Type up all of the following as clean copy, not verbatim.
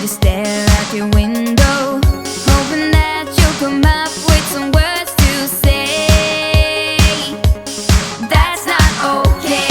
just stare out your window, hoping that you'll come up with some words to say. That's not okay.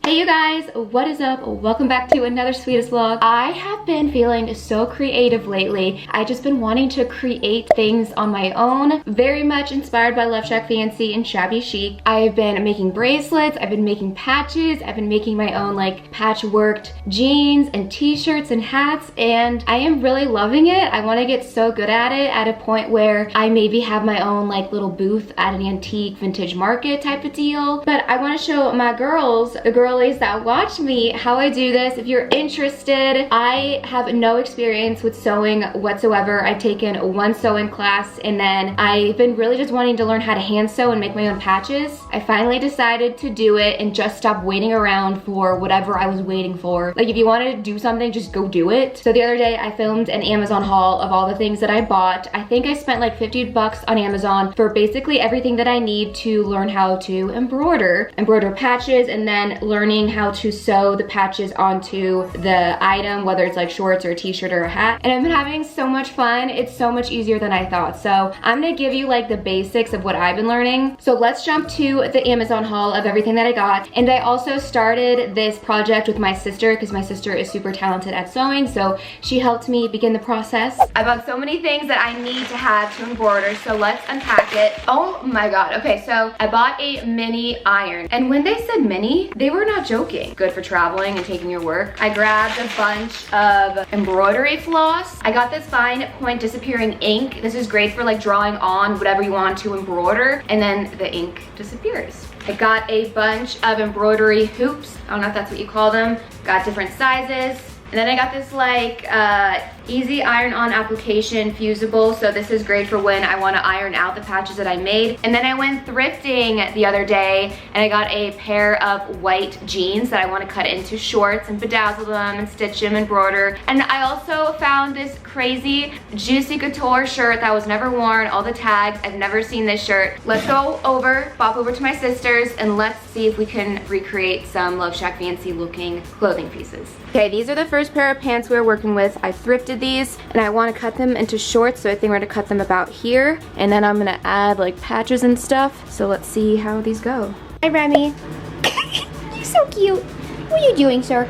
Hey you guys, what is up? Welcome back to another Sweetest vlog. I have been feeling so creative lately. I've just been wanting to create things on my own, very much inspired by LoveShackFancy and Shabby Chic. I've been making bracelets, I've been making patches, I've been making my own like patchworked jeans and t-shirts and hats, and I am really loving it. I want to get so good at it at a point where I maybe have my own like little booth at an antique vintage market type of deal. But I want to show my girls, the girlies that watch me, how I do this. If you're interested, I have no experience with sewing whatsoever. I've taken one sewing class and then I've been really just wanting to learn how to hand sew and make my own patches. I finally decided to do it and just stop waiting around for whatever I was waiting for. Like if you wanted to do something, just go do it. So the other day I filmed an Amazon haul of all the things that I bought. I think I spent like 50 bucks on Amazon for basically everything that I need to learn how to embroider patches, and then learning how to sew the patches onto the item, whether it's like shorts or a t-shirt or a hat. And I've been having so much fun. It's so much easier than I thought. So I'm gonna give you like the basics of what I've been learning. So let's jump to the Amazon haul of everything that I got. And I also started this project with my sister because my sister is super talented at sewing, so she helped me begin the process. I bought so many things that I need to have to embroider, so let's unpack it. Oh my god. Okay, so I bought a mini iron, and when they said mini, they were not joking. Good for traveling and taking your work. I grabbed a bunch of embroidery floss. I got this fine point disappearing ink. This is great for like drawing on whatever you want to embroider, and then the ink disappears. I got a bunch of embroidery hoops. I don't know if that's what you call them. Got different sizes. And then I got this like easy iron-on application fusible. So this is great for when I want to iron out the patches that I made. And then I went thrifting the other day and I got a pair of white jeans that I want to cut into shorts and bedazzle them and stitch them, embroider. And I also found this crazy Juicy Couture shirt that was never worn, all the tags. I've never seen this shirt. Let's go pop over to my sister's, and let's see if we can recreate some LoveShackFancy looking clothing pieces. Okay, these are the first pair of pants we're working with. I thrifted these and I want to cut them into shorts, so I think we're going to cut them about here, and then I'm going to add like patches and stuff. So let's see how these go. Hi Remy. You're so cute. What are you doing, sir?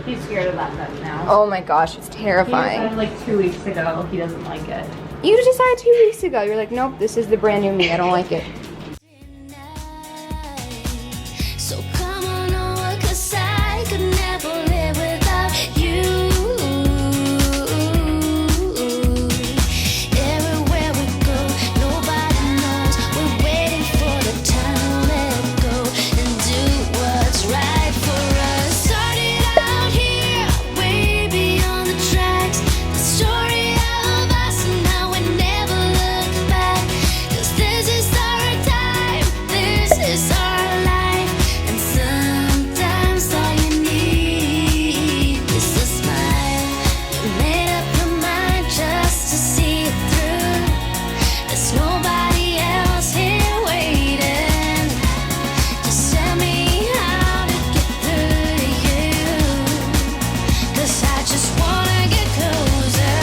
He's scared of that stuff now. Oh my gosh, it's terrifying. He decided like 2 weeks ago he doesn't like it. You decided 2 weeks ago. You're like, nope, this is the brand new me. I don't like it. So come on over, 'cause I could never live without you. Everywhere we go, nobody knows. We're waiting for the time to let go and do what's right for us. Started out here, way beyond the tracks. The story of us, and now we never look back. 'Cause this is our time, this is our life. And sometimes all you need is a smile. You made up your mind just to see it through. There's nobody else here waiting. Just tell me how to get through to you. 'Cause I just wanna get closer.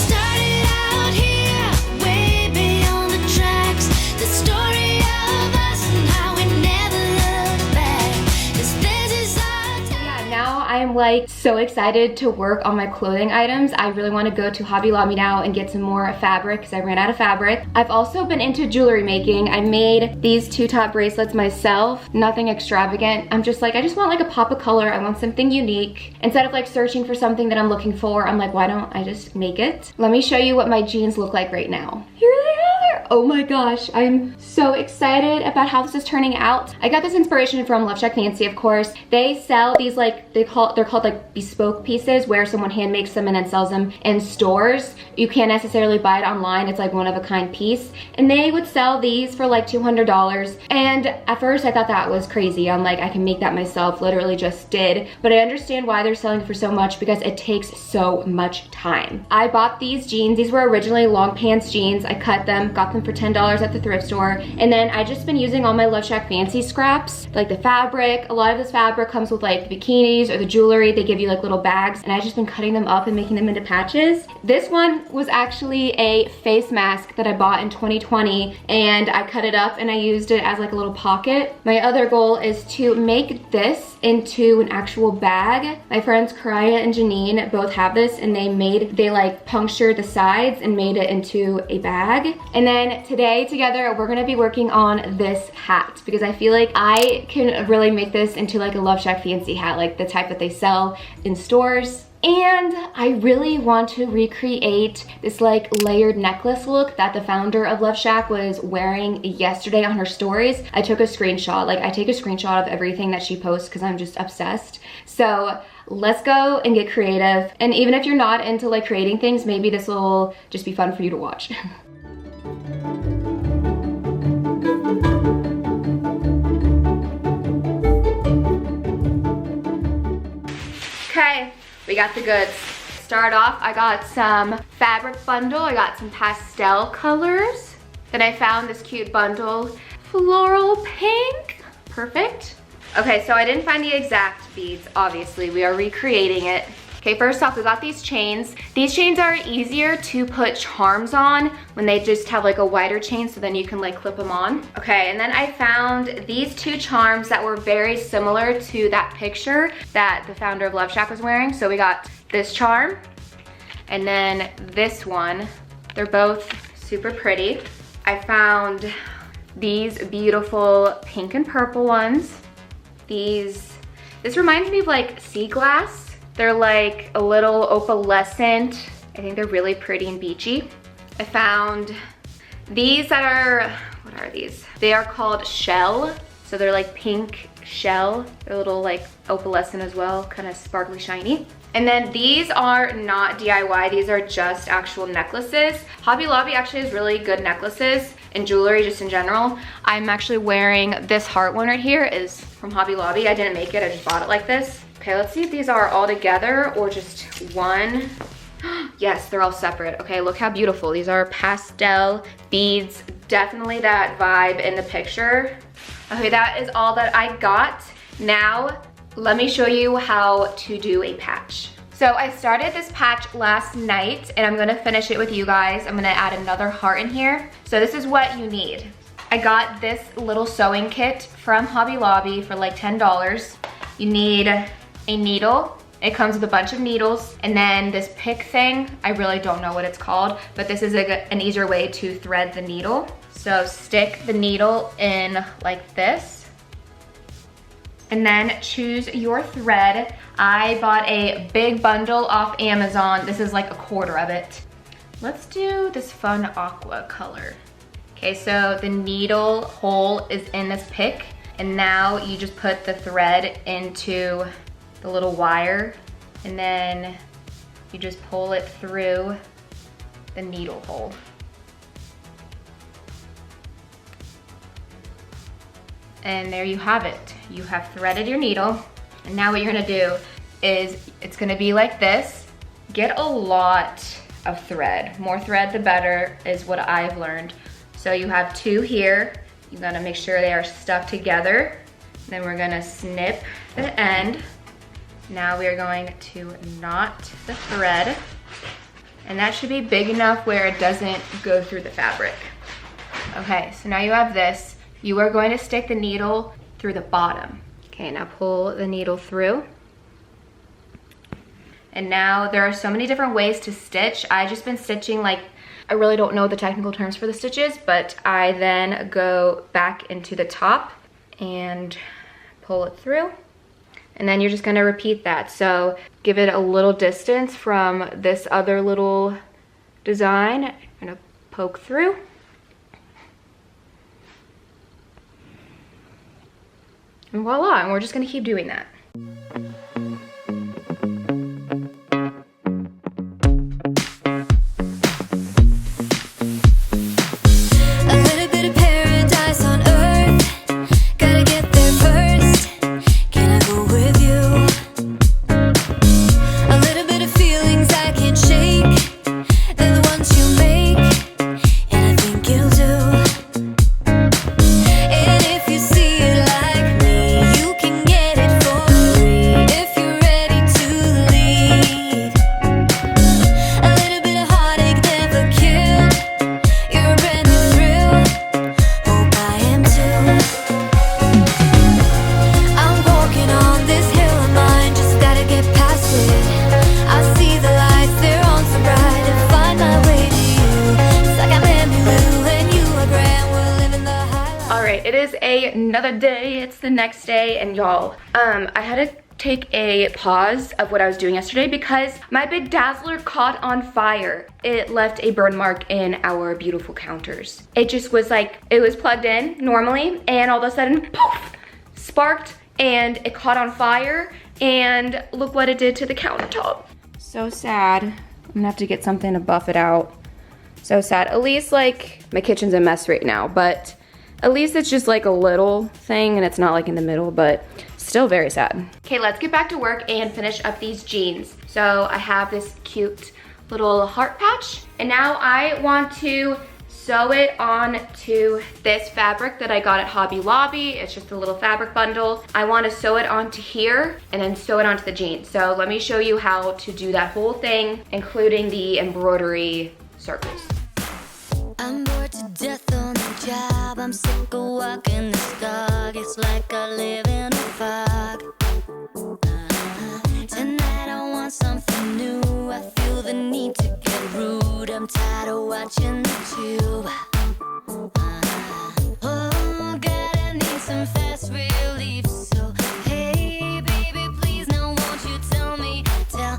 Started out here, way beyond the tracks. The story of us and how we never look back. 'Cause this is our time. Now I'm like so excited to work on my clothing items. I really want to go to Hobby Lobby now and get some more fabric because I ran out of fabric. I've also been into jewelry making. I made these 2-top bracelets myself, nothing extravagant. I'm just like, I just want like a pop of color. I want something unique. Instead of like searching for something that I'm looking for, I'm like, why don't I just make it? Let me show you what my jeans look like right now. Here they are. Oh my gosh, I'm so excited about how this is turning out. I got this inspiration from LoveShackFancy, of course. They sell these like, they're called like bespoke pieces where someone hand makes them and then sells them in stores. You can't necessarily buy it online. It's like one of a kind piece. And they would sell these for like $200. And at first I thought that was crazy. I'm like, I can make that myself, literally just did. But I understand why they're selling for so much because it takes so much time. I bought these jeans. These were originally long pants jeans. I cut them, got them for $10 at the thrift store. And then I just been using all my LoveShackFancy scraps, like the fabric. A lot of this fabric comes with like the bikinis or the jewelry. They give you like little bags, and I've just been cutting them up and making them into patches. This one was actually a face mask that I bought in 2020, and I cut it up and I used it as like a little pocket. My other goal is to make this into an actual bag. My friends Karaya and Janine both have this, and they like punctured the sides and made it into a bag. And then today together we're gonna be working on this hat, because I feel like I can really make this into like a LoveShackFancy hat, like the type that they sell in stores. And I really want to recreate this like layered necklace look that the founder of LoveShack was wearing yesterday on her stories. I took a screenshot, like I take a screenshot of everything that she posts because I'm just obsessed. So let's go and get creative. And even if you're not into like creating things, maybe this will just be fun for you to watch. Okay. We got the goods. Start off, I got some fabric bundle. I got some pastel colors. Then I found this cute bundle, floral pink. Perfect. Okay, so I didn't find the exact beads, obviously. We are recreating it. Okay, first off, we got these chains. These chains are easier to put charms on when they just have like a wider chain, so then you can like clip them on. Okay, and then I found these two charms that were very similar to that picture that the founder of LoveShack was wearing. So we got this charm and then this one. They're both super pretty. I found these beautiful pink and purple ones. This reminds me of like sea glass. They're like a little opalescent. I think they're really pretty and beachy. I found these that are, what are these? They are called shell. So they're like pink shell. They're a little like opalescent as well, kind of sparkly shiny. And then these are not DIY, these are just actual necklaces. Hobby Lobby actually has really good necklaces and jewelry just in general. I'm actually wearing this heart one right here, is from Hobby Lobby. I didn't make it, I just bought it like this. Okay, let's see if these are all together or just one. Yes, they're all separate. Okay, look how beautiful. These are pastel beads. Definitely that vibe in the picture. Okay, that is all that I got. Now, let me show you how to do a patch. So I started this patch last night and I'm gonna finish it with you guys. I'm gonna add another heart in here. So this is what you need. I got this little sewing kit from Hobby Lobby for like $10. You need a needle. It comes with a bunch of needles, and then this pick thing, I really don't know what it's called, but this is an easier way to thread the needle. So stick the needle in like this, and then choose your thread. I bought a big bundle off Amazon. This is like a quarter of it. Let's do this fun aqua color. Okay, so the needle hole is in this pick, and now you just put the thread into the little wire, and then you just pull it through the needle hole. And there you have it. You have threaded your needle. And now what you're gonna do is, it's gonna be like this. Get a lot of thread. More thread the better is what I've learned. So you have two here. You're gonna make sure they are stuck together. Then we're gonna snip the end. Now we are going to knot the thread, and that should be big enough where it doesn't go through the fabric. Okay, so now you have this. You are going to stick the needle through the bottom. Okay, now pull the needle through. And now there are so many different ways to stitch. I've just been stitching like, I really don't know the technical terms for the stitches, but I then go back into the top and pull it through. And then you're just gonna repeat that. So give it a little distance from this other little design. I'm gonna poke through. And voila, and we're just gonna keep doing that. You do. is another day. It's the next day, and y'all, I had to take a pause of what I was doing yesterday because my bedazzler caught on fire. It left a burn mark in our beautiful counters. It just was like, it was plugged in normally, and all of a sudden, poof, sparked, and it caught on fire, and look what it did to the countertop. So sad. I'm gonna have to get something to buff it out. So sad. At least, like, my kitchen's a mess right now, but at least it's just like a little thing and it's not like in the middle, but still very sad. Okay, let's get back to work and finish up these jeans. So I have this cute little heart patch, and now I want to sew it onto this fabric that I got at Hobby Lobby. It's just a little fabric bundle. I want to sew it onto here and then sew it onto the jeans. So let me show you how to do that whole thing, including the embroidery circles. I'm bored to death on the job. I'm sick of walking this dog. It's like I live in a fog. Tonight I want something new. I feel the need to get rude. I'm tired of watching the tube. Oh God, I need some fast relief. So hey baby, please now won't you tell me you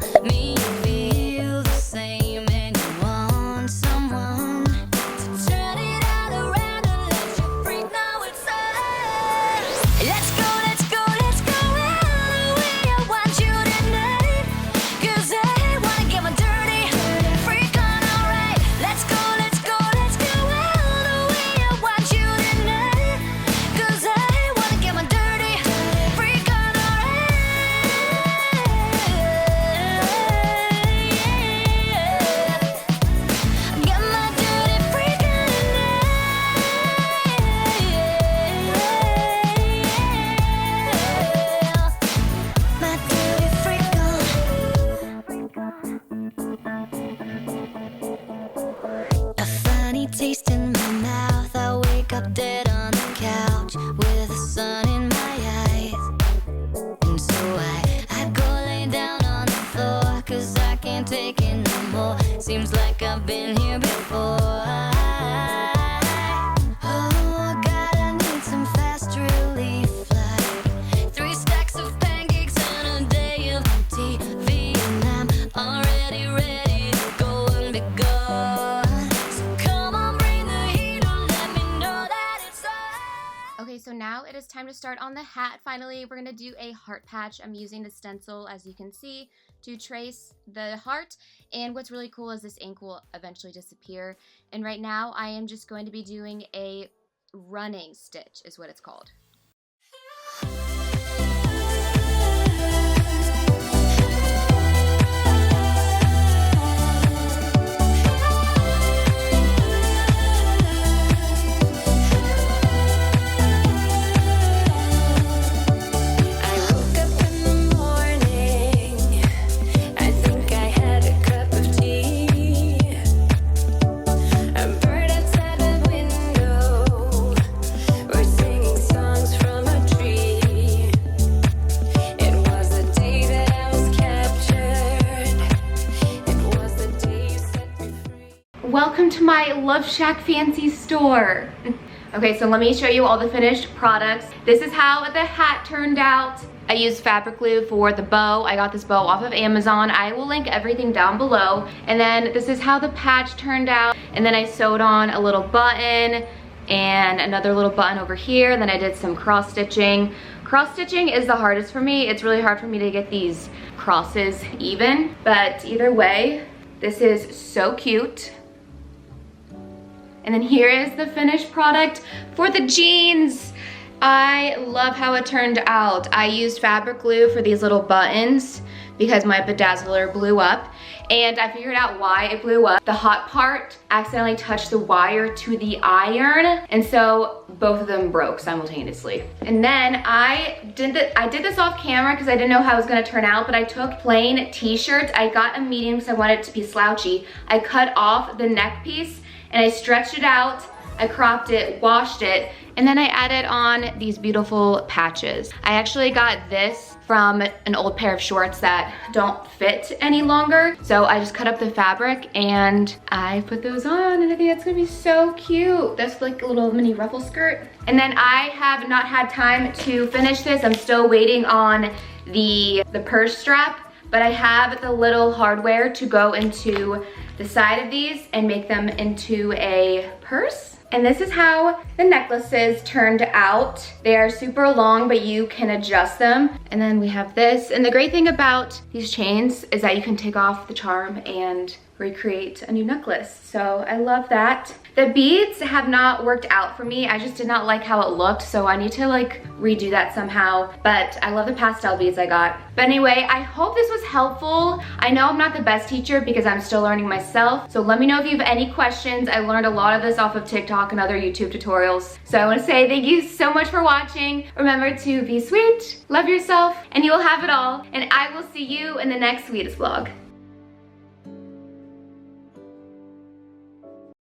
feel the same and you want someone to turn it all around and let you freak. Now it's on. Let's go, let's go, let's go all the way. I want you tonight, 'cause I wanna get my dirty freak on, alright. Let's go, let's go, let's go all the way. I want you tonight, 'cause I wanna get my dirty freak on, alright. Get my dirty freak on tonight. My dirty freak on. A funny taste in my mouth. I wake up dead on the couch with the sun in my eyes. And so I go lay down on the floor, 'cause I can't take it no more. Seems like I've been here before. Oh God, I need some fast relief, like 3 stacks of pancakes and a day of TV, and I'm already ready to go and be gone. So come on, bring the heat on, let me know that it's on. Okay, so now it is time to start on the hat. Finally, we're gonna do a heart patch. I'm using the stencil, as you can see, to trace the heart. And what's really cool is this ink will eventually disappear. And right now, I am just going to be doing a running stitch, is what it's called. I woke up in the morning. I think I had a cup of tea. A bird outside the window was singing songs from a tree. It was the day that I was captured. It was the day you set me free. Welcome to my LoveShackFancy store. Okay, so let me show you all the finished products. This is how the hat turned out. I used fabric glue for the bow. I got this bow off of Amazon. I will link everything down below. And then this is how the patch turned out. And then I sewed on a little button and another little button over here. And then I did some cross stitching. Cross stitching is the hardest for me. It's really hard for me to get these crosses even. But either way, this is so cute. And then here is the finished product for the jeans. I love how it turned out. I used fabric glue for these little buttons because my bedazzler blew up, and I figured out why it blew up. The hot part accidentally touched the wire to the iron, and so both of them broke simultaneously. And then I did this off camera because I didn't know how it was gonna turn out, but I took plain t-shirts. I got a medium because I wanted it to be slouchy. I cut off the neck piece and I stretched it out I cropped it, washed it, and then I added on these beautiful patches. I actually got this from an old pair of shorts that don't fit any longer. So I just cut up the fabric and I put those on, and I think that's gonna be so cute. That's like a little mini ruffle skirt. And then I have not had time to finish this. I'm still waiting on the purse strap, but I have the little hardware to go into the side of these and make them into a purse. And this is how the necklaces turned out. They are super long, but you can adjust them. And then we have this. And the great thing about these chains is that you can take off the charm and recreate a new necklace. So I love that. The beads have not worked out for me. I just did not like how it looked, so I need to like redo that somehow. But I love the pastel beads I got. But anyway, I hope this was helpful. I know I'm not the best teacher because I'm still learning myself. So let me know if you have any questions. I learned a lot of this off of TikTok and other YouTube tutorials. So I want to say thank you so much for watching. Remember to be sweet, love yourself, and you will have it all. And I will see you in the next sweetest vlog.